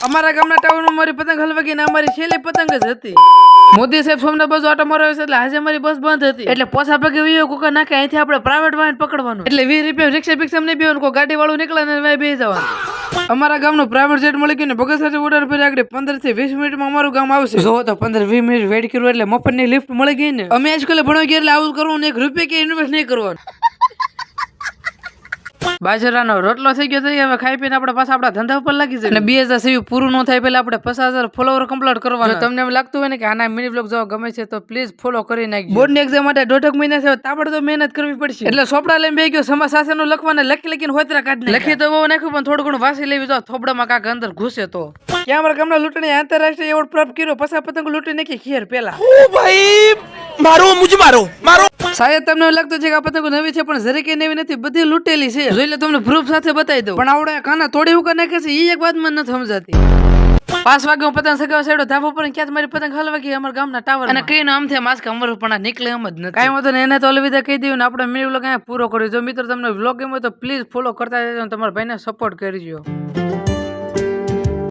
અમારા ગામના ટાઉનમાં મારી પતંગ હલવા ગઈ ને અમારી છેલ્લી પતંગ જ હતી. મોદી સાહેબ સોમનાથ બાજુ આટો માર્યો છે એટલે આજે અમારી બસ બંધ હતી એટલે પોસા પગે વીયો કોકા નાખે અહીંથી આપણે પ્રાઇવેટ વાહન પકડવાનું એટલે 20 રૂપિયા રિક્ષા બિક્ષા નહીં બેવાનું કોઈ ગાડી વાળું નીકળે ને બેસી જવાનું. અમારા ગામનું પ્રાઇવેટ જેટ મળી ગયું ને ભગત સાથે ઉડાન ફરી આગળ 15 થી 20 મિનિટમાં અમારું ગામ આવશે. જો તો 15-20 મિનિટ વેઇટ કર્યું એટલે મફતની લિફ્ટ મળી ગઈ ને. અમે આજકાલ ભણવા ગયા એટલે આવું કરવું ને 1 રૂપિયા કે ઇન્વેસ્ટ નહીં કરવાનું. બાજરાનો રોટલો થઈ ગયો હવે ખાઈ પીને આપણે પાછા આપણા ધંધા ઉપર લાગી જાય અને 2000 સીવી પૂરું ન થાય પહેલા આપણે 50,000 ફોલોવર કમ્પ્લીટ કરવાના. જો તમને એમ લાગતું હોય ને કે આના મિની બ્લોગ જો ગમે છે તો પ્લીઝ ફોલો કરી નાખજો. બોર્ડની એક્ઝામ માટે 1.5 મહિના છે તાબડતોબ મહેનત કરવી પડશે એટલે સોપડા લઈને બેસી ગયો સમાજ શાસનનું લખવાને લખીને હોતરા કાઢી લખી તો બહુ નાખ્યું પણ થોડું ઘણું વાસી લેવી તો થોબડામાં કાંક અંદર ઘૂસે તો ક્યાં અમારા ગામના લૂંટણી આંતરરાષ્ટ્રીય એવોર્ડ પ્રાપ્ત કર્યો પછી પતંગ લૂંટી નાખી ખેર પેલા. ઓ ભાઈ મારો મુજ મારો શાયદ તમને લાગતું છે કે આ પતંગો નવી છે પણ જરીકે નવી નથી બધી લૂંટેલી છે. જોઈ લે તમને પ્રૂફ સાથે બતાવી દઉં પણ આવડે કાના તોડી ઉકા નાખે છે એ એક વાત મને નથી સમજાતી. 5 વાગે હું પતંગ સગાવા સાઈડો ધાબા પર ક્યાં મારી પતંગ હલવા ગઈ અમારા ગામના ટાવર અને કઈ નામ છે માસ્ક અમારું પણ નીકળે એમ જ નથી. કાંઈ વાંધો ને એને તો અલવિદા કહી દઉં ને આપણે મિની વ્લોગ અહીંયા પૂરો કર્યો. જો મિત્રો તમને વ્લોગ ગમ્યો તો પ્લીઝ ફોલો કરતા રહેજો અને તમારા ભાઈને સપોર્ટ કરજો.